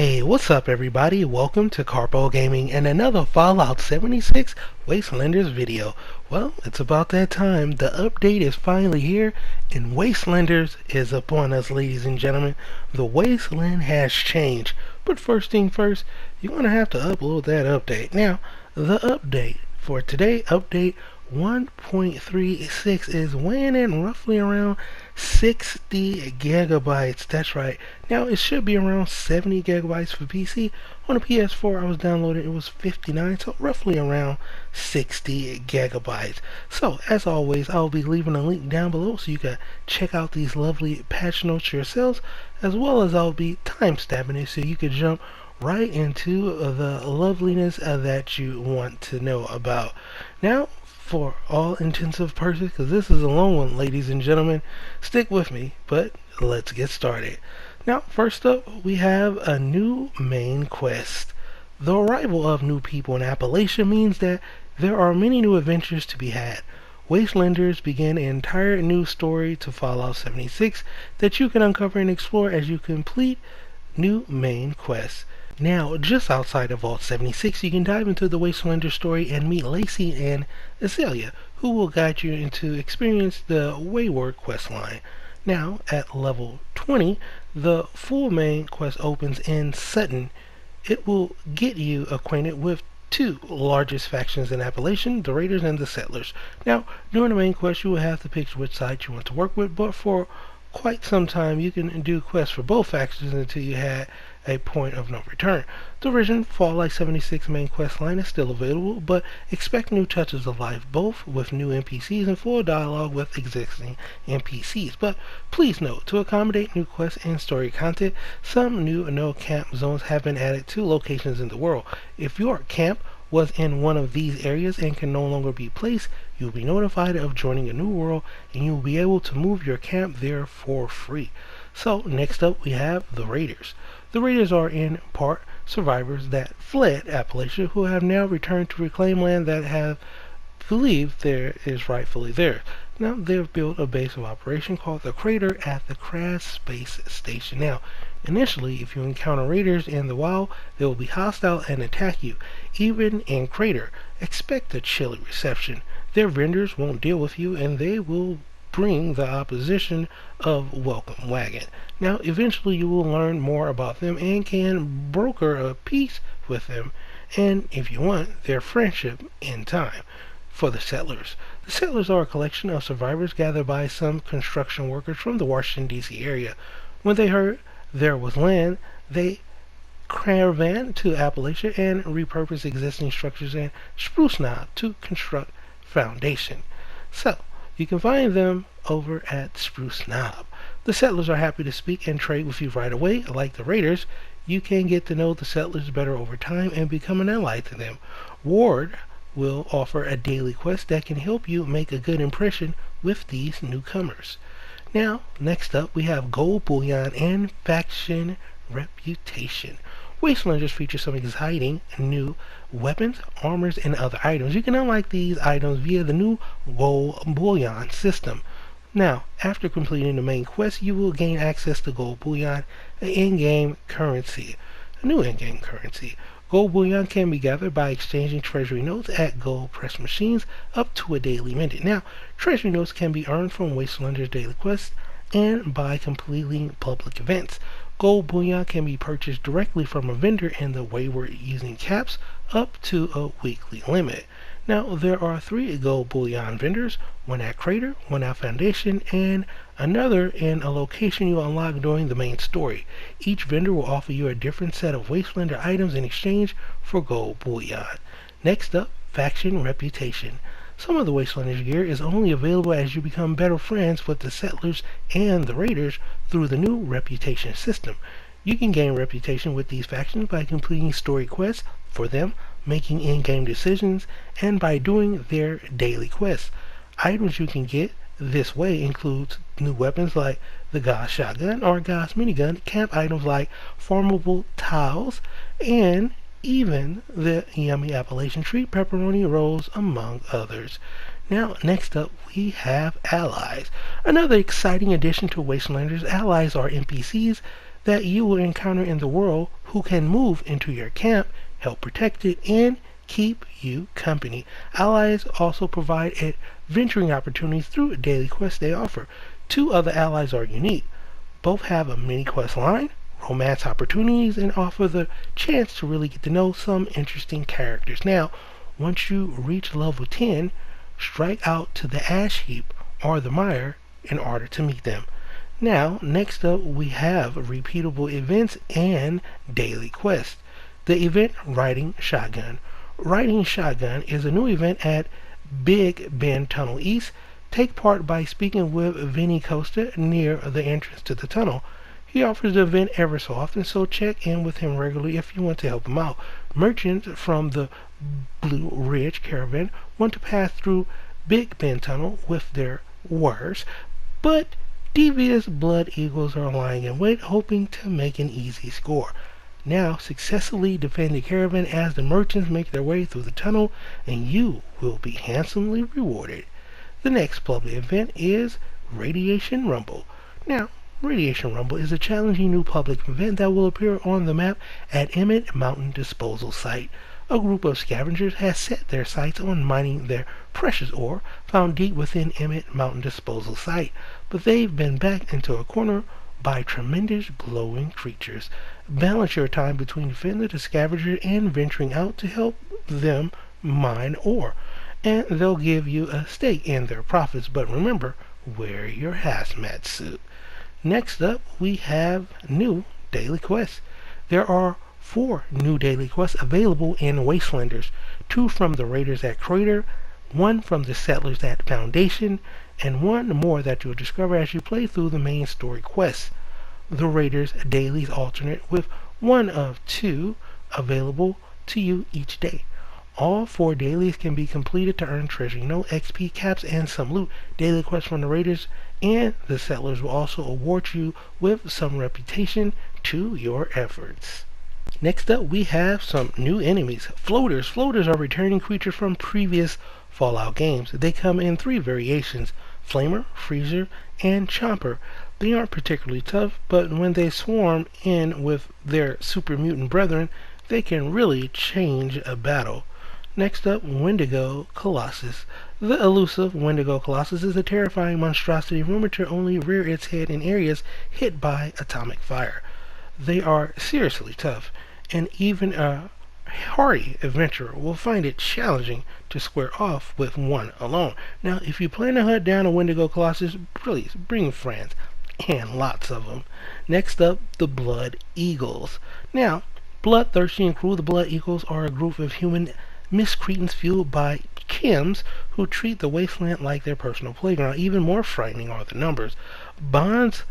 Hey, what's up everybody? Welcome to Karpo Gaming and another Fallout 76 Wastelanders video. Well, it's about that time. The update is finally here and Wastelanders is upon us, ladies and gentlemen. The Wasteland has changed. But first thing first, you're going to have to upload that update. Now, the update for today, update 1.36 is weighing in roughly around 60 gigabytes. That's right. Now it should be around 70 gigabytes for PC. On the PS4 I was downloading, it was 59, so roughly around 60 gigabytes. So as always, I'll be leaving a link down below so you can check out these lovely patch notes yourselves, as well as I'll be time-stamping it so you can jump right into the loveliness that you want to know about. Now, for all intensive purposes, because this is a long one, ladies and gentlemen, stick with me, but let's get started. Now, first up, we have a new main quest. The arrival of new people in Appalachia means that there are many new adventures to be had. Wastelanders begin an entire new story to Fallout 76 that you can uncover and explore as you complete new main quests. Now, just outside of Vault 76, you can dive into the Wastelander story and meet Lacey and Azalea, who will guide you into experience the Wayward questline. Now, at level 20, the full main quest opens in Sutton. It will get you acquainted with two largest factions in Appalachia, the Raiders and the Settlers. Now, during the main quest, you will have to pick which side you want to work with, but for quite some time you can do quests for both factions until you had a point of no return. The original Fallout 76 main quest line is still available, but expect new touches of life, both with new NPCs and full dialogue with existing NPCs. But please note, to accommodate new quests and story content, some new no camp zones have been added to locations in the world. If your camp was in one of these areas and can no longer be placed, you'll be notified of joining a new world and you'll be able to move your camp there for free. So next up we have the Raiders. The Raiders are in part survivors that fled Appalachia who have now returned to reclaim land that have believed there is rightfully theirs. Now they've built a base of operation called the Crater at the Crash Space Station. Now, initially, if you encounter Raiders in the wild, they will be hostile and attack you. Even in Crater, expect a chilly reception. Their vendors won't deal with you and they will bring the opposition of welcome wagon. Now, eventually you will learn more about them and can broker a peace with them, and if you want, their friendship in time. For the Settlers. The Settlers are a collection of survivors gathered by some construction workers from the Washington, D.C. area. When they heard there was land, they caravaned to Appalachia and repurposed existing structures in Spruce Knob to construct foundation. So, you can find them over at Spruce Knob. The Settlers are happy to speak and trade with you right away. Like the Raiders, you can get to know the Settlers better over time and become an ally to them. Ward will offer a daily quest that can help you make a good impression with these newcomers. Now, next up we have Gold Bullion and Faction Reputation. Wastelanders feature some exciting new weapons, armors, and other items. You can unlock these items via the new Gold Bullion system. Now, after completing the main quest, you will gain access to Gold Bullion, an in-game currency, a new in-game currency. Gold Bullion can be gathered by exchanging treasury notes at gold press machines up to a daily minute. Now, treasury notes can be earned from Wastelanders daily quests and by completing public events. Gold Bullion can be purchased directly from a vendor in the Wayward using caps up to a weekly limit. Now, there are 3 Gold Bullion vendors, one at Crater, one at Foundation, and another in a location you unlock during the main story. Each vendor will offer you a different set of Wastelander items in exchange for Gold Bullion. Next up, Faction Reputation. Some of the Wastelanders gear is only available as you become better friends with the Settlers and the Raiders through the new Reputation system. You can gain reputation with these factions by completing story quests for them, making in-game decisions, and by doing their daily quests. Items you can get this way include new weapons like the Gauss shotgun or Gauss minigun, camp items like farmable tiles, and even the yummy Appalachian treat pepperoni rolls, among others. Now, next up, we have allies. Another exciting addition to Wastelanders. Allies are NPCs that you will encounter in the world who can move into your camp, help protect it, and keep you company. Allies also provide adventuring opportunities through daily quests they offer. Two other allies are unique. Both have a mini quest line, romance opportunities, and offer the chance to really get to know some interesting characters. Now, once you reach level 10, strike out to the ash heap or the mire in order to meet them. Now, next up we have repeatable events and daily quests. The event Riding Shotgun. Riding Shotgun is a new event at Big Bend Tunnel East. Take part by speaking with Vinny Costa near the entrance to the tunnel. He offers the event ever so often, so check in with him regularly if you want to help him out. Merchants from the Blue Ridge Caravan want to pass through Big Bend Tunnel with their wares, but devious blood eagles are lying in wait, hoping to make an easy score. Now successfully defend the caravan as the merchants make their way through the tunnel, and you will be handsomely rewarded. The next public event is Radiation Rumble. Now, Radiation Rumble is a challenging new public event that will appear on the map at Emmett Mountain Disposal Site. A group of scavengers has set their sights on mining their precious ore found deep within Emmett Mountain Disposal Site, but they've been backed into a corner by tremendous glowing creatures. Balance your time between defending the scavenger and venturing out to help them mine ore, and they'll give you a stake in their profits, but remember, wear your hazmat suit. Next up, we have new daily quests. There are 4 new daily quests available in Wastelanders, 2 from the Raiders at Crater, 1 from the Settlers at Foundation, and 1 more that you'll discover as you play through the main story quests. The Raiders dailies alternate with 1 of 2 available to you each day. All 4 dailies can be completed to earn treasure, XP caps and some loot. Daily quests from the Raiders and the Settlers will also award you with some reputation to your efforts. Next up, we have some new enemies. Floaters. Floaters are returning creatures from previous Fallout games. They come in 3 variations: Flamer, Freezer, and Chomper. They aren't particularly tough, but when they swarm in with their super mutant brethren, they can really change a battle. Next up, Wendigo Colossus. The elusive Wendigo Colossus is a terrifying monstrosity rumored to only rear its head in areas hit by atomic fire. They are seriously tough, and even a hardy adventurer will find it challenging to square off with one alone. Now, if you plan to hunt down a Wendigo Colossus, please bring friends, and lots of them. Next up, the Blood Eagles. Now, bloodthirsty and cruel, the Blood Eagles are a group of human miscreants fueled by chems who treat the wasteland like their personal playground. Even more frightening are the numbers. Bands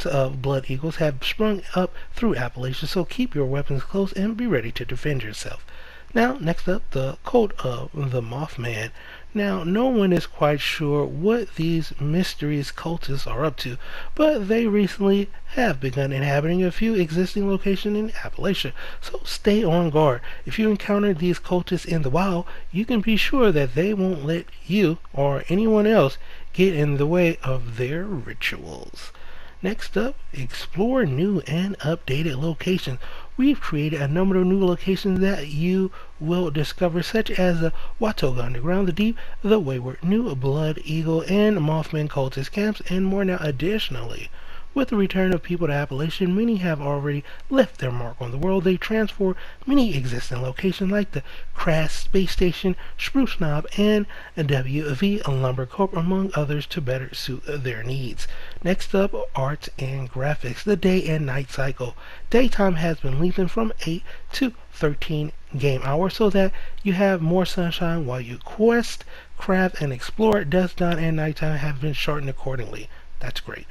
of Blood Eagles have sprung up through Appalachia, so keep your weapons close and be ready to defend yourself. Now, next up, the Cult of the Mothman. Now, no one is quite sure what these mysterious cultists are up to, but they recently have begun inhabiting a few existing locations in Appalachia, so stay on guard. If you encounter these cultists in the wild, you can be sure that they won't let you or anyone else get in the way of their rituals. Next up, explore new and updated locations. We've created a number of new locations that you will discover, such as the Watoga Underground, the Deep, the Wayward, New Blood Eagle, and Mothman cultist camps, and more. Now, additionally, with the return of people to Appalachia, many have already left their mark on the world. They transform many existing locations like the Crass Space Station, Spruce Knob, and WV Lumber Corp, among others, to better suit their needs. Next up, arts and graphics. The day and night cycle. Daytime has been lengthened from 8 to 13 game hours so that you have more sunshine while you quest, craft, and explore. Dusk, dawn, and nighttime have been shortened accordingly. That's great.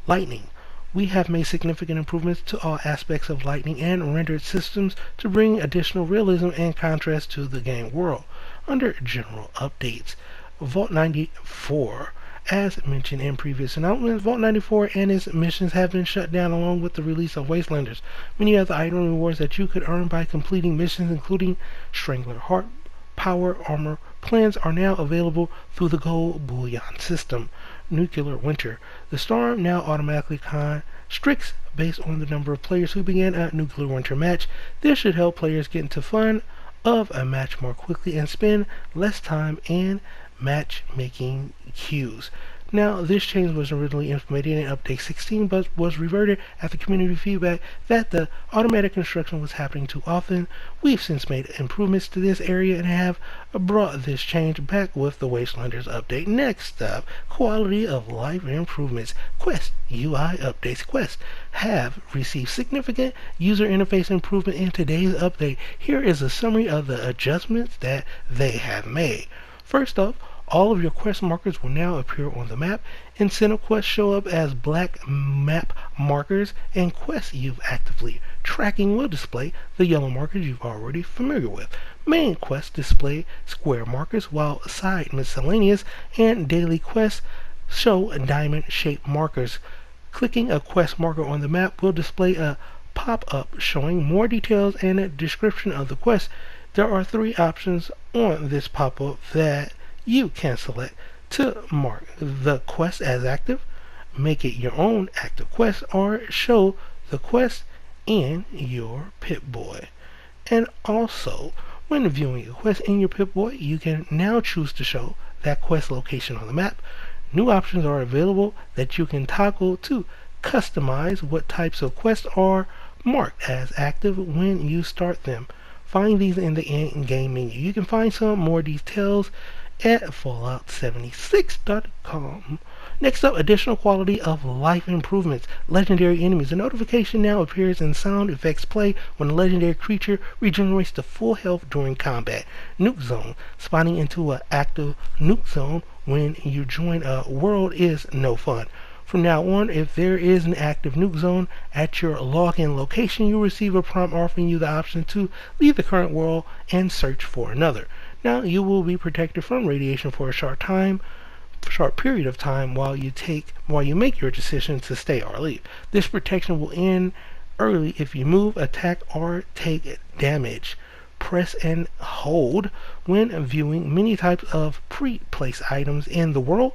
Lightning. We have made significant improvements to all aspects of lighting and rendered systems to bring additional realism and contrast to the game world. Under general updates, Vault 94. As mentioned in previous announcements, Vault 94 and its missions have been shut down along with the release of Wastelanders. Many other item rewards that you could earn by completing missions, including Strangler Heart, Power Armor plans, are now available through the Gold Bullion system. Nuclear Winter. The storm now automatically Streaks based on the number of players who began a nuclear winter match. This should help players get into fun of a match more quickly and spend less time in matchmaking queues. Now, this change was originally implemented in Update 16, but was reverted after community feedback that the automatic construction was happening too often. We've since made improvements to this area and have brought this change back with the Wastelanders update. Next up, quality of life improvements. Quest UI updates. Quests have received significant user interface improvement in today's update. Here is a summary of the adjustments that they have made. First off, all of your quest markers will now appear on the map. Incentive quests show up as black map markers, and quests you've actively tracking will display the yellow markers you're already familiar with. Main quests display square markers, while side miscellaneous and daily quests show diamond-shaped markers. Clicking a quest marker on the map will display a pop-up showing more details and a description of the quest. There are 3 options on this pop-up that you can select to mark the quest as active, make it your own active quest, or show the quest in your Pip-Boy. And also, when viewing a quest in your Pip-Boy, you can now choose to show that quest location on the map. New options are available that you can toggle to customize what types of quests are marked as active when you start them. Find these in the in-game menu. You can find some more details at fallout76.com. Next up, additional quality of life improvements. Legendary enemies. A notification now appears in sound effects play when a legendary creature regenerates to full health during combat. Nuke zone. Spawning into an active nuke zone when you join a world is no fun. From now on, if there is an active nuke zone at your login location, you'll receive a prompt offering you the option to leave the current world and search for another. Now, you will be protected from radiation for a short period of time while you make your decision to stay or leave. This protection will end early if you move, attack, or take damage. Press and hold when viewing many types of pre-placed items in the world.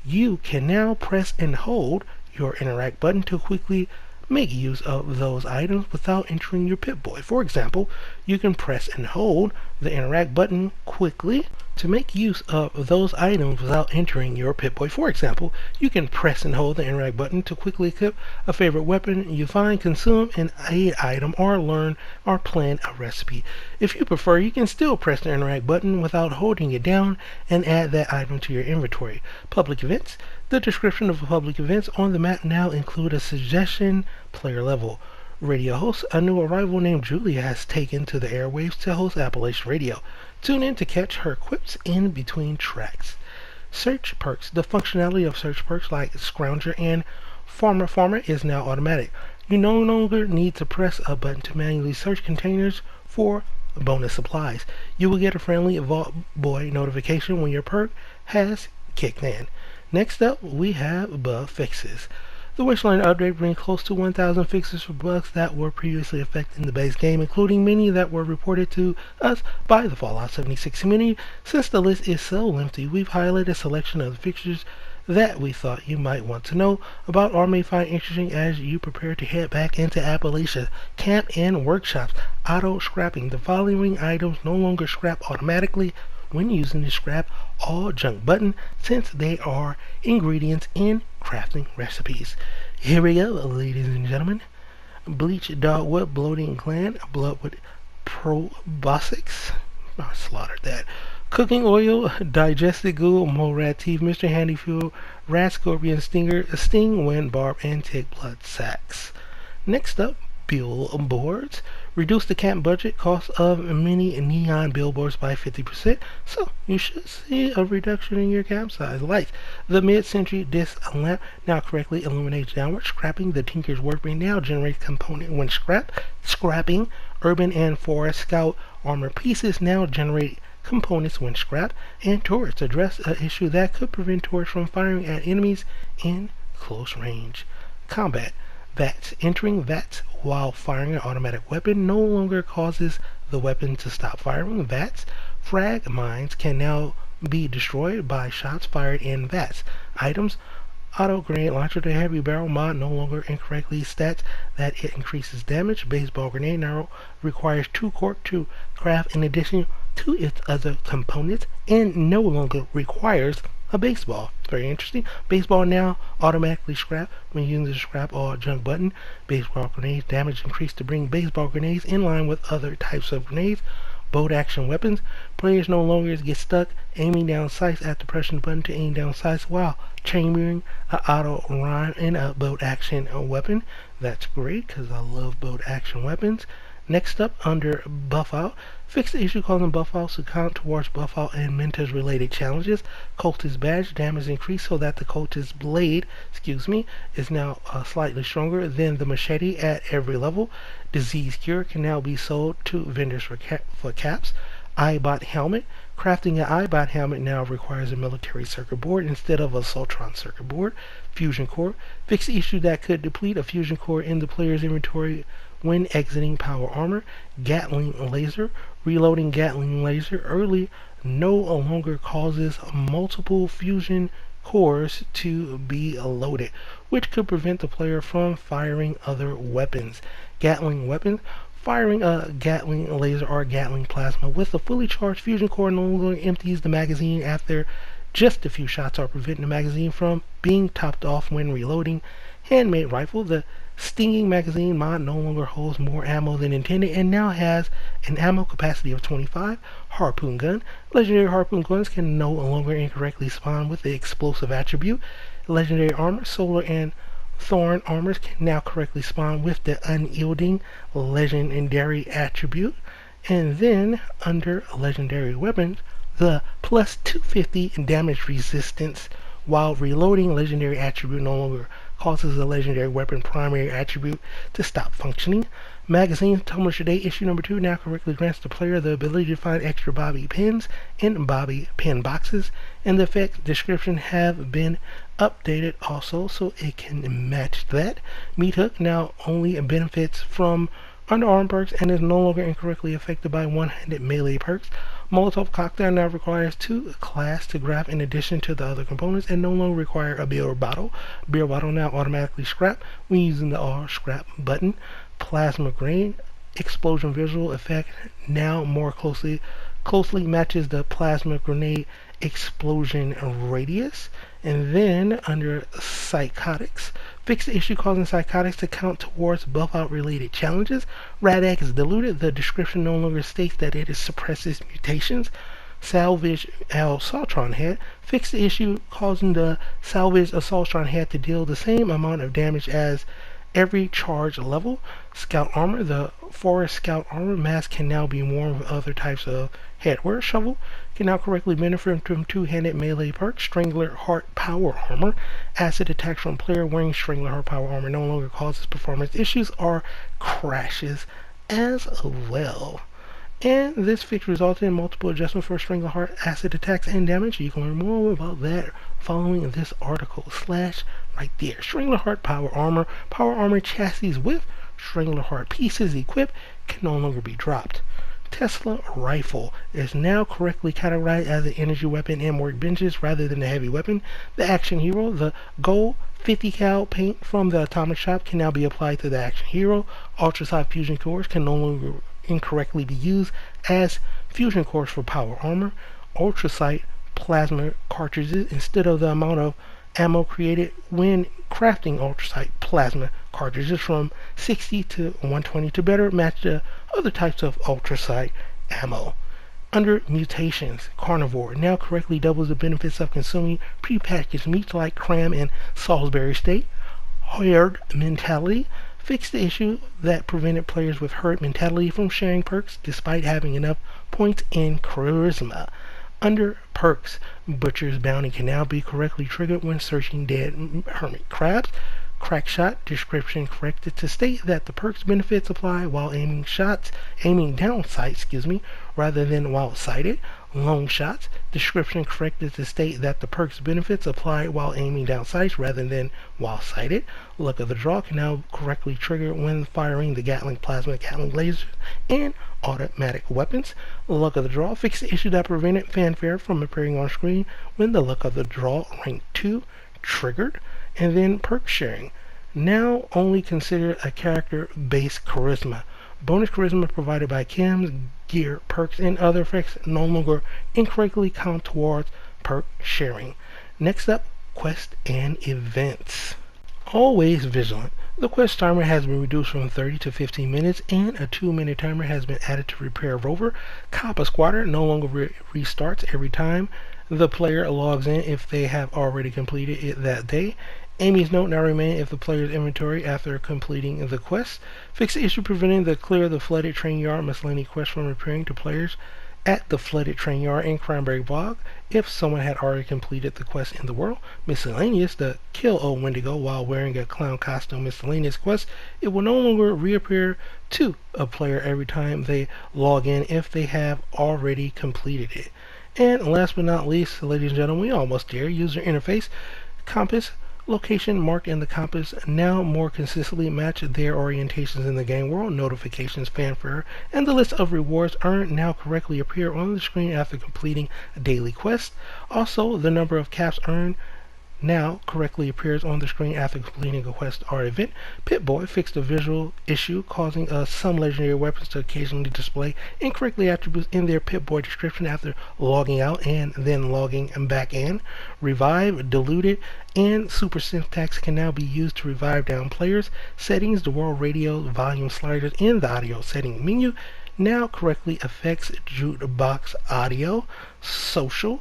You can now press and hold your interact button to quickly make use of those items without entering your Pip-Boy. For example, you can press and hold the interact button quickly to make use of those items without entering your Pip-Boy. For example, you can press and hold the interact button to quickly equip a favorite weapon you find, consume an aid item, or learn or plan a recipe. If you prefer, you can still press the interact button without holding it down and add that item to your inventory. Public events. The description of public events on the map now include a suggestion player level. Radio host. A new arrival named Julia has taken to the airwaves to host Appalachian Radio. Tune in to catch her quips in between tracks. Search perks. The functionality of search perks like Scrounger and Farmer is now automatic. You no longer need to press a button to manually search containers for bonus supplies. You will get a friendly Vault Boy notification when your perk has kicked in. Next up, we have bug fixes. The Wasteland update brings close to 1,000 fixes for bugs that were previously affecting the base game, including many that were reported to us by the Fallout 76 community. Since the list is so lengthy, we've highlighted a selection of the fixtures that we thought you might want to know about or may find interesting as you prepare to head back into Appalachia. Camp and workshops. Auto scrapping. The following items no longer scrap automatically when using the scrap all junk button, since they are ingredients in crafting recipes. Here we go, ladies and gentlemen. Bleach dogwood, bloating gland, bloodwood proboscis. I slaughtered that. Cooking oil, digested goo, mole rat teeth, Mr. Handy fuel, rat scorpion stinger, sting, wind barb, and tick blood sacks. Next up, billboards. Reduce the camp budget cost of many neon billboards by 50%, so you should see a reduction in your camp size. Lights. The mid-century disc lamp now correctly illuminates downward. Scrapping. The Tinker's Workbench now generates component when scrapping. Urban and Forest Scout armor pieces now generate components when scrapped. And turrets address an issue that could prevent turrets from firing at enemies in close range. Combat. VATS. Entering VATS while firing an automatic weapon no longer causes the weapon to stop firing. VATS. Frag mines can now be destroyed by shots fired in VATS. Items. Auto grenade launcher. The heavy barrel mod no longer incorrectly stats that it increases damage. Baseball grenade now requires 2 cork to craft in addition to its other components and no longer requires a baseball. Very interesting. Baseball now automatically scrap when using the scrap or junk button. Baseball grenades damage increased to bring baseball grenades in line with other types of grenades. Bolt action weapons. Players no longer get stuck aiming down sights after pressing the button to aim down sights while chambering an auto rhyme in a bolt action weapon. That's great because I love bolt action weapons. Next up, under buff out, fix the issue causing buff outs to count towards buff out and mentos related challenges. Cultist badge damage increased so that the cultist blade, is now slightly stronger than the machete at every level. Disease cure can now be sold to vendors for caps. iBot helmet. Crafting an iBot helmet now requires a military circuit board instead of a Soltron circuit board. Fusion core. Fix the issue that could deplete a fusion core in the player's inventory when exiting power armor. Gatling laser. Reloading Gatling laser early no longer causes multiple fusion cores to be loaded, which could prevent the player from firing other weapons. Gatling weapons. Firing a Gatling laser or Gatling plasma with a fully charged fusion core no longer empties the magazine after just a few shots, or preventing the magazine from being topped off when reloading. Handmade rifle. The stinging magazine mod no longer holds more ammo than intended and now has an ammo capacity of 25. Harpoon gun. Legendary harpoon guns can no longer incorrectly spawn with the explosive attribute. Legendary armor. Solar and Thorn armors can now correctly spawn with the unyielding legendary attribute. And then under legendary weapons, the plus 250 damage resistance while reloading legendary attribute no longer causes the legendary weapon primary attribute to stop functioning. Magazine Publisher Date issue number 2 now correctly grants the player the ability to find extra bobby pins in bobby pin boxes, and the effect description have been updated also so it can match that. Meat Hook now only benefits from underarm perks and is no longer incorrectly affected by one-handed melee perks. Molotov Cocktail now requires 2 class to grab in addition to the other components and no longer require a beer bottle. Beer bottle now automatically scrap when using the R scrap button. Plasma grenade explosion visual effect now more closely matches the plasma grenade explosion radius. And then under psychotics, fix the issue causing psychotics to count towards buff out related challenges. Rad-X is diluted. The description no longer states that it suppresses mutations. Salvage Assaultron head. Fix the issue causing the salvage Assaultron head to deal the same amount of damage as every charge level. Scout armor. The Forest Scout armor mask can now be worn with other types of headwear. Shovel can now correctly benefit from two-handed melee perks. Strangler Heart Power Armor. Acid attacks from player wearing Strangler Heart Power Armor no longer causes performance issues or crashes as well. And this fix resulted in multiple adjustments for Strangler Heart acid attacks and damage. You can learn more about that following this article / right there. Strangler Heart Power Armor. Power Armor chassis with Strangler Heart pieces equipped can no longer be dropped. Tesla Rifle is now correctly categorized as an energy weapon and workbenches rather than a heavy weapon. The Action Hero. The gold 50 cal paint from the Atomic Shop can now be applied to the Action Hero. Ultrasight fusion cores can no longer incorrectly be used as fusion cores for power armor. Ultrasight plasma cartridges instead of the amount of ammo created when crafting ultrasight plasma cartridges from 60 to 120 to better match the other types of ultrasight ammo. Under mutations, carnivore now correctly doubles the benefits of consuming prepackaged meats like cram and Salisbury steak. Herd mentality. Fix the issue that prevented players with herd mentality from sharing perks despite having enough points in charisma. Under perks, Butcher's Bounty can now be correctly triggered when searching dead hermit crabs. Crack shot description corrected to state that the perks benefits apply while aiming down sight, rather than while sighted. Long shots description corrected to state that the perks benefits apply while aiming down sights rather than while sighted. Luck of the Draw can now correctly trigger when firing the Gatling plasma, Gatling lasers, and automatic weapons. Luck of the Draw fixed the issue that prevented fanfare from appearing on screen when the Luck of the Draw rank 2 triggered. And then perk sharing. Now only consider a character-based charisma. Bonus charisma provided by chems, gear, perks, and other effects no longer incorrectly count towards perk sharing. Next up, quest and events. Always vigilant. The quest timer has been reduced from 30 to 15 minutes, and a 2-minute timer has been added to repair rover. Kappa Squatter no longer restarts every time the player logs in if they have already completed it that day. Amy's note now remains if the player's inventory after completing the quest. Fix the issue preventing the clear the flooded train yard miscellaneous quest from appearing to players at the flooded train yard in Cranberry Bog if someone had already completed the quest in the world. Miscellaneous, the kill old Wendigo while wearing a clown costume miscellaneous quest, it will no longer reappear to a player every time they log in if they have already completed it. And last but not least, ladies and gentlemen, we almost there. User interface, compass, location marked in the compass now more consistently match their orientations in the game world. Notifications, fanfare, and the list of rewards earned now correctly appear on the screen after completing a daily quest. Also, the number of caps earned now correctly appears on the screen after completing a quest or event. Pip-Boy fixed a visual issue causing some legendary weapons to occasionally display incorrectly attributes in their Pip-Boy description after logging out and then logging back in. Revive, diluted, and super syntax can now be used to revive down players. Settings, the world radio volume sliders in the audio setting menu now correctly affects jukebox audio. Social,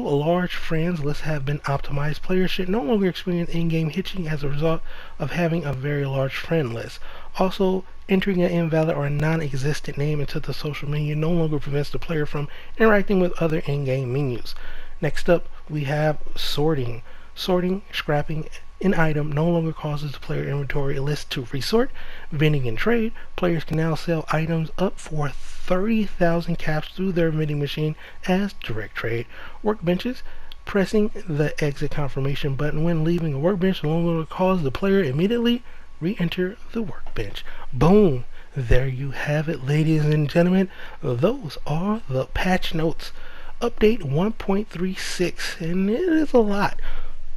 large friends lists have been optimized. Players should no longer experience in-game hitching as a result of having a very large friend list. Also, entering an invalid or non-existent name into the social menu no longer prevents the player from interacting with other in-game menus. Next up, we have sorting. Sorting, scrapping an item no longer causes the player inventory list to resort. Vending and trade, players can now sell items up for 30,000 caps through their vending machine as direct trade. Workbenches, pressing the exit confirmation button when leaving a workbench no longer causes the player immediately re-enter the workbench. Boom! There you have it, ladies and gentlemen. Those are the patch notes. Update 1.36, and it is a lot.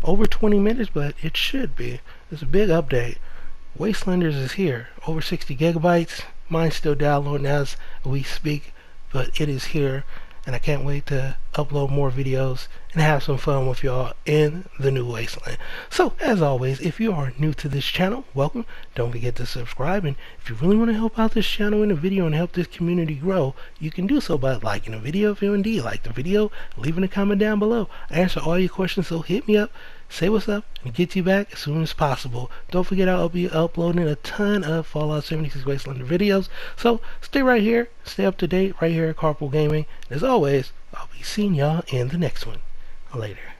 Over 20 minutes, but it should be. It's a big update. Wastelanders is here. Over 60 gigabytes. Mine's still downloading as we speak, but it is here. And I can't wait to upload more videos and have some fun with y'all in the new Wasteland. So, as always, if you are new to this channel, welcome. Don't forget to subscribe. And if you really want to help out this channel in the video and help this community grow, you can do so by liking the video if you indeed like the video, leaving a comment down below. I answer all your questions, so hit me up, say what's up, and get you back as soon as possible. Don't forget I'll be uploading a ton of Fallout 76 Wastelander videos, so stay right here, stay up to date right here at Karpo Gaming. As always, I'll be seeing y'all in the next one. Later.